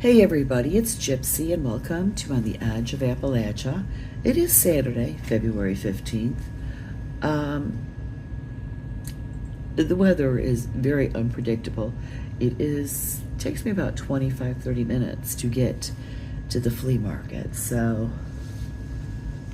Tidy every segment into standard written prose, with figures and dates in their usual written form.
Hey everybody, it's Gypsy and welcome to On the Edge of Appalachia. It is Saturday, February 15th. The weather is very unpredictable. Takes me about 25-30 minutes to get to the flea market, so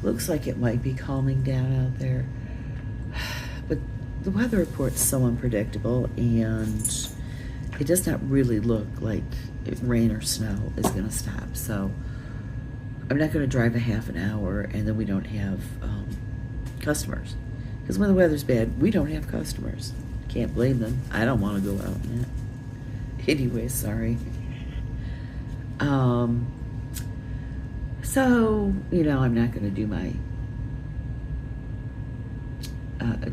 looks like it might be calming down out there. But the weather report's so unpredictable, and it does not really look like rain or snow is going to stop. So I'm not going to drive a half an hour and then we don't have customers. Because when the weather's bad, we don't have customers. Can't blame them. I don't want to go out yet. Anyway, sorry. So, I'm not going to do my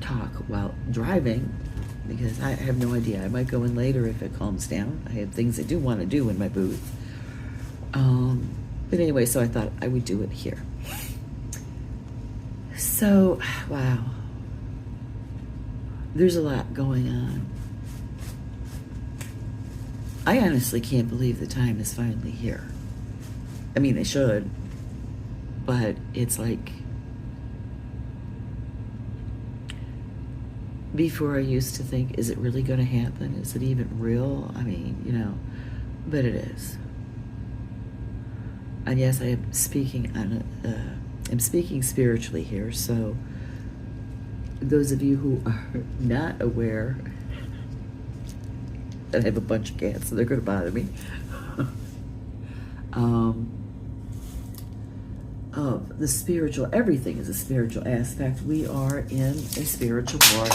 talk while driving, because I have no idea. I might go in later if it calms down. I have things I do want to do in my booth. But anyway, so I thought I would do it here. So, wow. There's a lot going on. I honestly can't believe the time is finally here. I mean, they should, but it's like, before I used to think, is it really going to happen? Is it even real? I mean, but it is. And yes, I am speaking I'm speaking spiritually here. So those of you who are not aware, I have a bunch of cats, so they're going to bother me. Of the spiritual, everything is a spiritual aspect. We are in a spiritual war,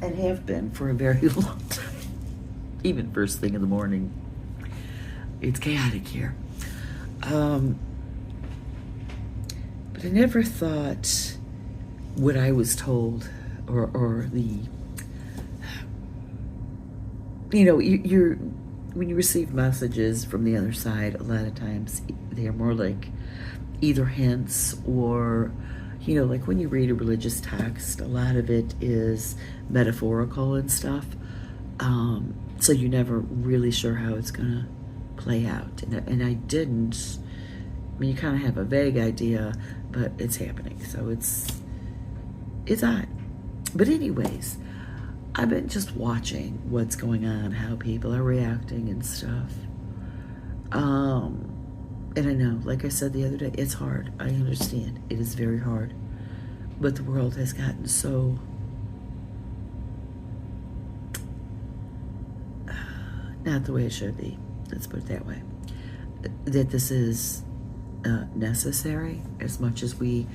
and have been for a very long time. Even first thing in the morning, it's chaotic here. But I never thought what I was told, or the, you're when you receive messages from the other side, a lot of times they are more like either hints or, like when you read a religious text, a lot of it is metaphorical and stuff. So you're never really sure how it's going to play out. And I didn't. I mean, you kind of have a vague idea, but it's happening. So it's odd. But anyways, I've been just watching what's going on, how people are reacting and stuff. And I know, like I said the other day, it's hard. I understand. It is very hard. But the world has gotten so not the way it should be. Let's put it that way. That this is necessary as much as we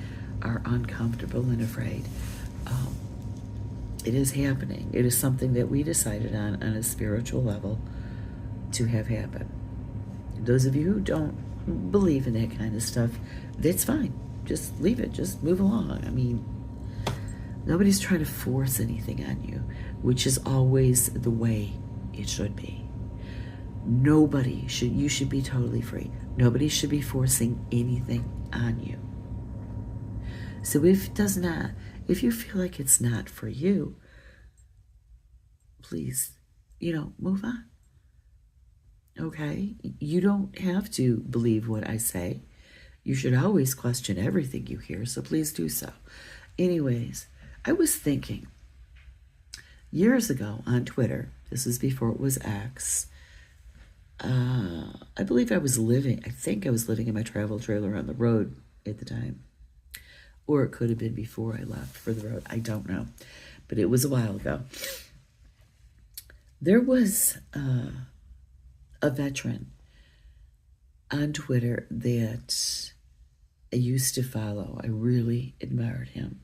are uncomfortable and afraid. It is happening. It is something that we decided on a spiritual level to have happen. Those of you who don't believe in that kind of stuff, that's fine. Just leave it. Just move along. I mean, nobody's trying to force anything on you, which is always the way it should be. You should be totally free. Nobody should be forcing anything on you. So if you feel like it's not for you, please, move on. Okay? You don't have to believe what I say. You should always question everything you hear, so please do so. Anyways, I was thinking, years ago on Twitter, this is before it was X, I think I was living in my travel trailer on the road at the time. Or it could have been before I left for the road. I don't know. But it was a while ago. There was a veteran on Twitter that I used to follow. I really admired him.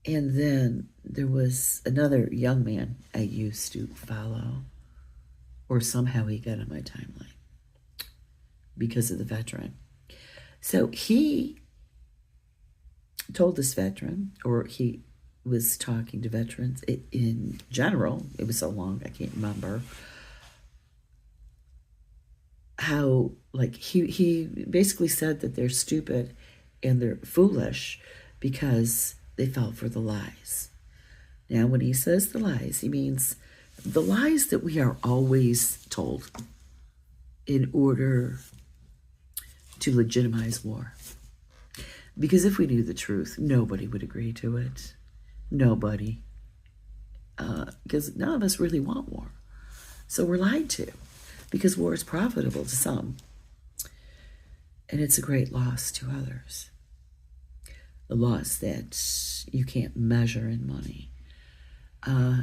And then there was another young man I used to follow, or somehow he got on my timeline because of the veteran. So he told this veteran, or he was talking to veterans in general, it was so long, I can't remember, how, like, he basically said that they're stupid and they're foolish because They fell for the lies. Now, when he says the lies, he means the lies that we are always told in order to legitimize war. Because if we knew the truth, nobody would agree to it. Nobody. Because none of us really want war. So we're lied to. Because war is profitable to some. And it's a great loss to others. A loss that you can't measure in money.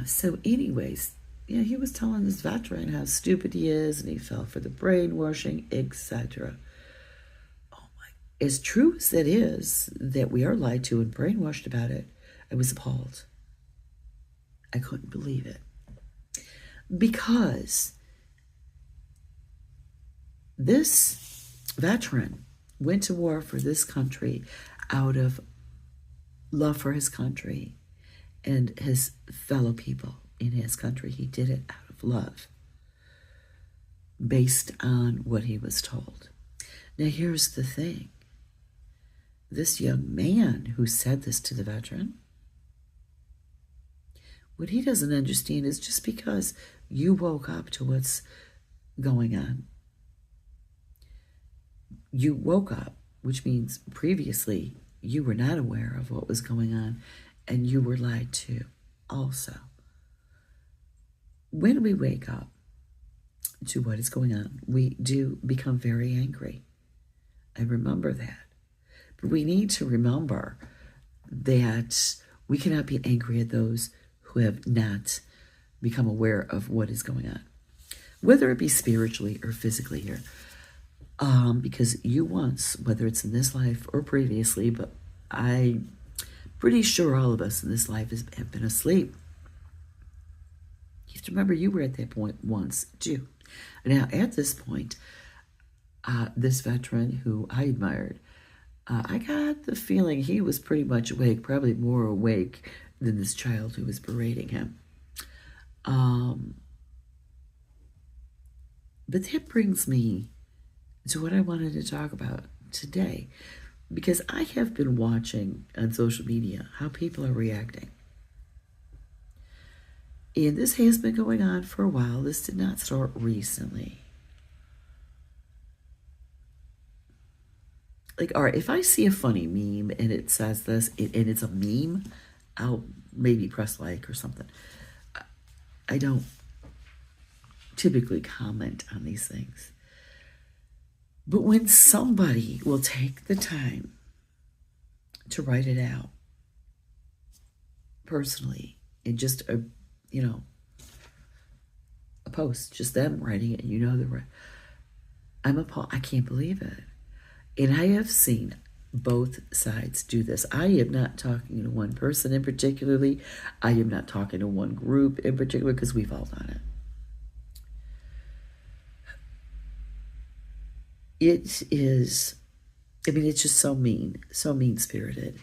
So anyways, he was telling this veteran how stupid he is, and he fell for the brainwashing, etc. Oh my! As true as it is that we are lied to and brainwashed about it, I was appalled. I couldn't believe it. Because this veteran went to war for this country out of love for his country and his fellow people in his country. He did it out of love, based on what he was told. Now, here's the thing. This young man who said this to the veteran, what he doesn't understand is just because you woke up to what's going on, you woke up, which means previously you were not aware of what was going on, and you were lied to also. When we wake up to what is going on, we do become very angry. I remember that. But we need to remember that we cannot be angry at those who have not become aware of what is going on, whether it be spiritually or physically here. Because you once, whether it's in this life or previously, but I'm pretty sure all of us in this life have been asleep. You have to remember you were at that point once too. Now, at this point, this veteran who I admired, I got the feeling he was pretty much awake, probably more awake than this child who was berating him. But that brings me to what I wanted to talk about today, because I have been watching on social media how people are reacting. And this has been going on for a while. This did not start recently. Like, all right, if I see a funny meme and it says this, and it's a meme, I'll maybe press like or something. I don't typically comment on these things. But when somebody will take the time to write it out personally in just a post, just them writing it, I'm appalled. I can't believe it. And I have seen both sides do this. I am not talking to one person in particularly. I am not talking to one group in particular, because we've all done it. It is, it's just so mean-spirited.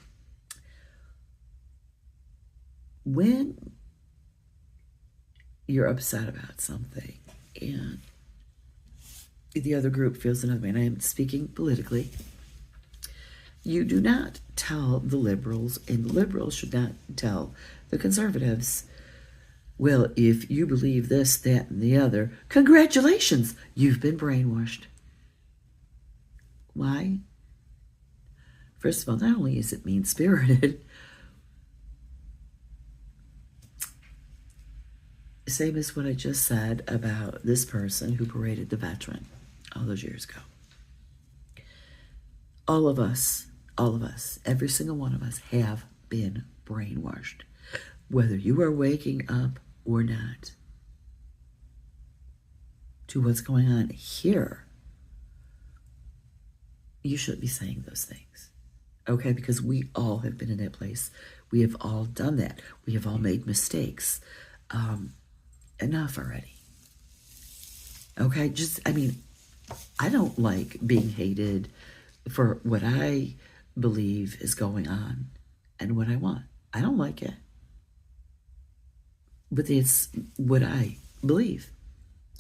When you're upset about something and the other group feels another way, and I am speaking politically, you do not tell the liberals, and the liberals should not tell the conservatives, well, if you believe this, that, and the other, congratulations, you've been brainwashed. Why? First of all, not only is it mean-spirited, same as what I just said about this person who berated the veteran all those years ago. All of us, every single one of us have been brainwashed, whether you are waking up or not, to what's going on here. You shouldn't be saying those things, okay? Because we all have been in that place. We have all done that. We have all made mistakes. Enough already. Okay, I don't like being hated for what I believe is going on and what I want. I don't like it. But it's what I believe.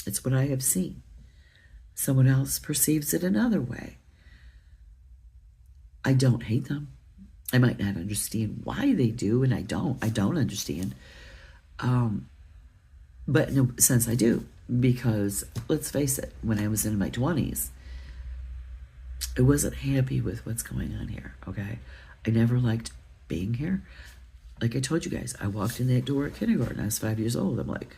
It's what I have seen. Someone else perceives it another way. I don't hate them. I might not understand why they do, and I don't understand. But in a sense I do, because let's face it, when I was in my 20s, I wasn't happy with what's going on here, okay? I never liked being here. Like I told you guys, I walked in that door at kindergarten. I was 5 years old. I'm like,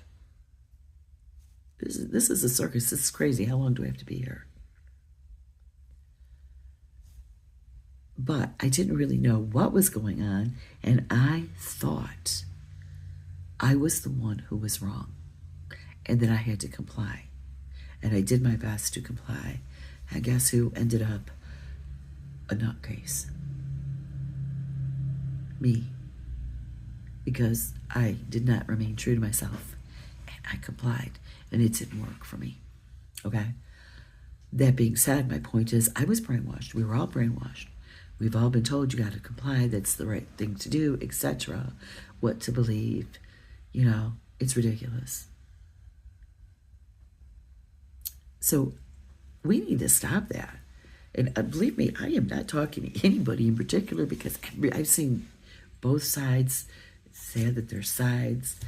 this is a circus. This is crazy. How long do I have to be here? But I didn't really know what was going on, and I thought I was the one who was wrong and that I had to comply. And I did my best to comply. And guess who ended up a nutcase? Me. Because I did not remain true to myself. And I complied. And it didn't work for me. Okay? That being said, my point is, I was brainwashed. We were all brainwashed. We've all been told you got to comply. That's the right thing to do, etc. What to believe. You know, it's ridiculous. So we need to stop that. And believe me, I am not talking to anybody in particular, because I've seen both sides say that their sides.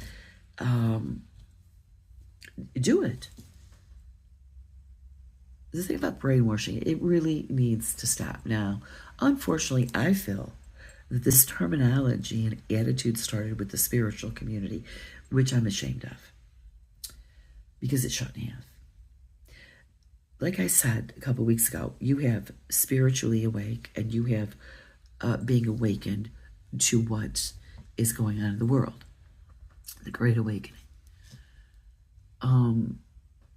Do it. The thing about brainwashing, it really needs to stop. Now, unfortunately, I feel that this terminology and attitude started with the spiritual community, which I'm ashamed of, because it shouldn't have. Like I said a couple weeks ago, you have spiritually awake, and you have being awakened to what is going on in the world, the Great Awakening.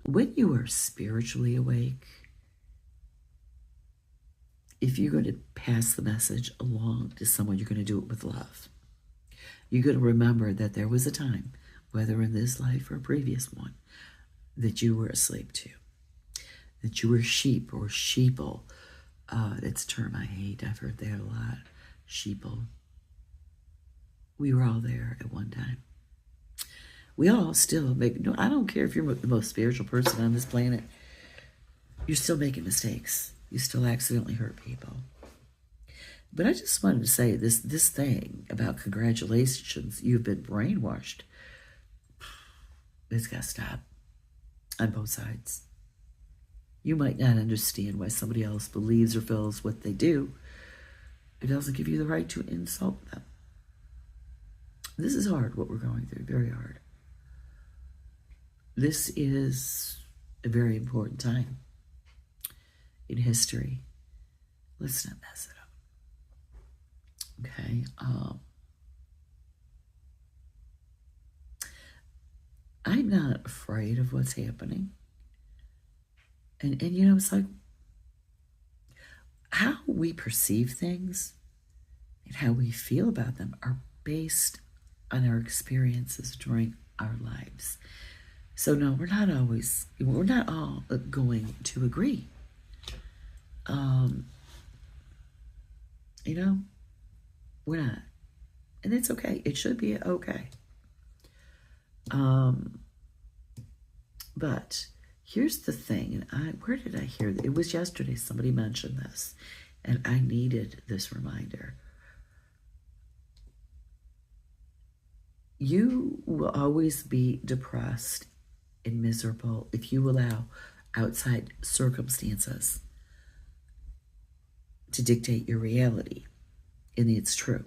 When you are spiritually awake, if you're going to pass the message along to someone, you're going to do it with love. You're going to remember that there was a time, whether in this life or a previous one, that you were asleep to, that you were sheep or sheeple. That's a term I hate. I've heard that a lot. Sheeple. We were all there at one time. We all still make, no, I don't care if you're the most spiritual person on this planet, you're still making mistakes. You still accidentally hurt people. But I just wanted to say this thing about congratulations, you've been brainwashed. It's got to stop on both sides. You might not understand why somebody else believes or feels what they do. It doesn't give you the right to insult them. This is hard, what we're going through, very hard. This is a very important time in history. Let's not mess it up. Okay. I'm not afraid of what's happening. And you know, it's like how we perceive things and how we feel about them are based on our experiences during our lives. So no, we're not all going to agree. You know, we're not. And it's okay. It should be okay. But here's the thing, and where did I hear that? It was yesterday somebody mentioned this, and I needed this reminder. You will always be depressed and miserable if you allow outside circumstances to dictate your reality, and it's true.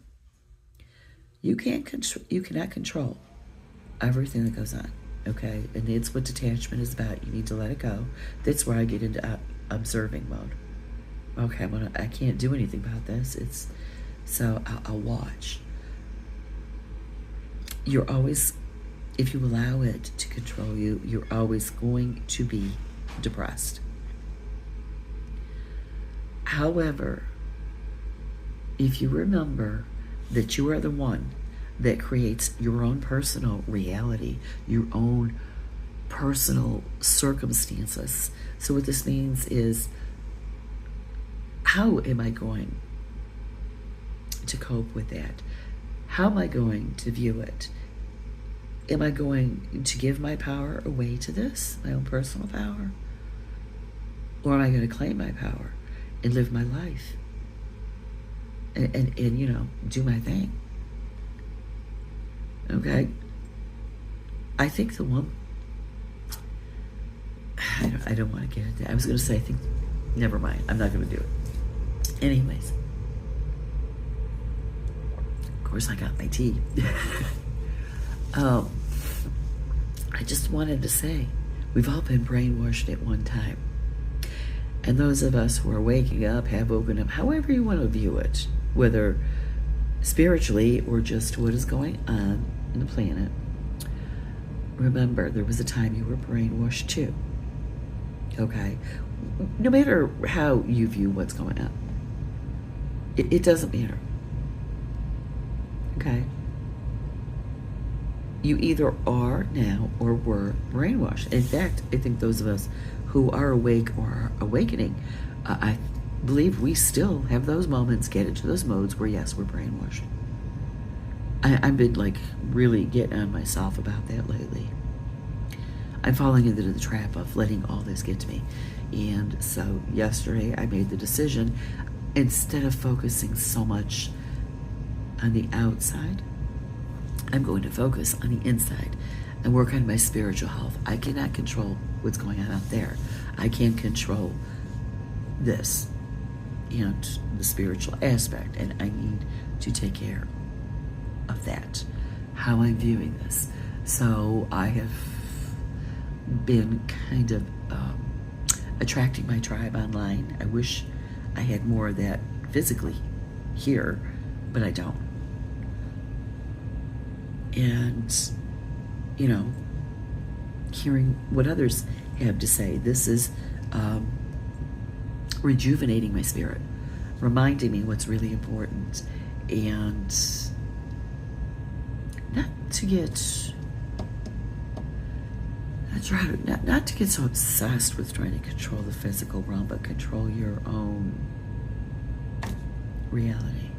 You cannot control everything that goes on, okay? And it's what detachment is about. You need to let it go. That's where I get into observing mode. Okay, I can't do anything about this. So I'll watch. You're always, if you allow it to control you, you're always going to be depressed. However, if you remember that you are the one that creates your own personal reality, your own personal circumstances. So what this means is, how am I going to cope with that? How am I going to view it? Am I going to give my power away to this, my own personal power? Or am I going to claim my power and live my life? and you know, do my thing. Okay? I think the one, I don't want to get into that. I was going to say, I think, never mind. I'm not going to do it. Anyways. Of course, I got my tea. I just wanted to say, we've all been brainwashed at one time. And those of us who are waking up have woken up, however you want to view it, whether spiritually or just what is going on in the planet. Remember, there was a time you were brainwashed too. Okay? No matter how you view what's going on, it doesn't matter. Okay? You either are now or were brainwashed. In fact, I think those of us who are awake or are awakening, I believe we still have those moments, get into those modes where, yes, we're brainwashed. I've been like really getting on myself about that lately. I'm falling into the trap of letting all this get to me. And so yesterday I made the decision, instead of focusing so much on the outside, I'm going to focus on the inside and work on my spiritual health. I cannot control what's going on out there. I can control this and the spiritual aspect, and I need to take care of that, how I'm viewing this. So I have been kind of attracting my tribe online. I wish I had more of that physically here, but I don't. And, you know, hearing what others have to say, this is rejuvenating my spirit, reminding me what's really important, and not to get so obsessed with trying to control the physical realm, but control your own reality,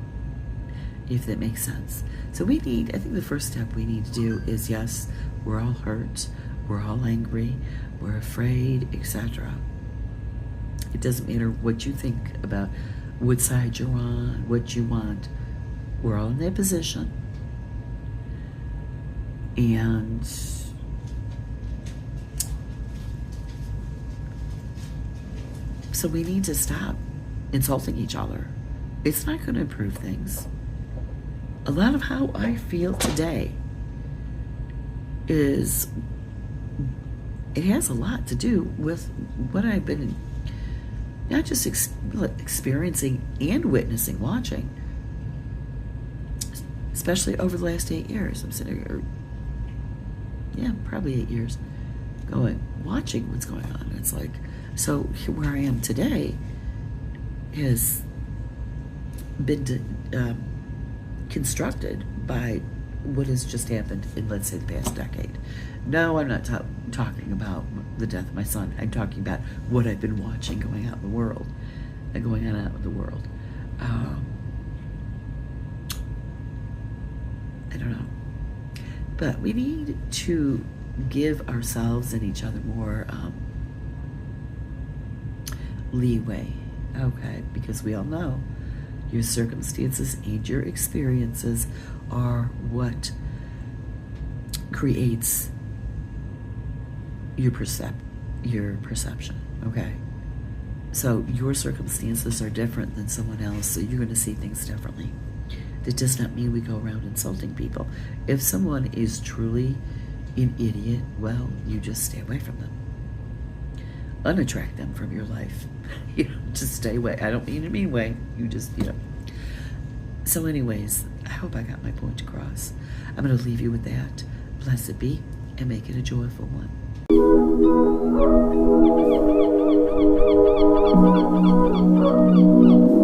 if that makes sense. So I think the first step we need to do is, yes, we're all hurt, we're all angry, we're afraid, etc. It doesn't matter what you think about what side you're on, what you want. We're all in that position. And so we need to stop insulting each other. It's not going to improve things. A lot of how I feel today it has a lot to do with what I've been not just experiencing and witnessing, watching, especially over the last 8 years. I'm sitting here, probably 8 years, watching what's going on. It's like, so where I am today has been constructed by what has just happened in, let's say, the past decade. No, I'm not talking about the death of my son. I'm talking about what I've been watching going on out in the world. I don't know. But we need to give ourselves and each other more leeway, okay? Because we all know your circumstances and your experiences are what creates your perception, okay? So your circumstances are different than someone else, so you're going to see things differently. That does not mean we go around insulting people. If someone is truly an idiot, well, you just stay away from them. Unattract them from your life. Just stay away. I don't mean in a mean way. You just, So anyways, I hope I got my point across. I'm going to leave you with that. Blessed be, and make it a joyful one.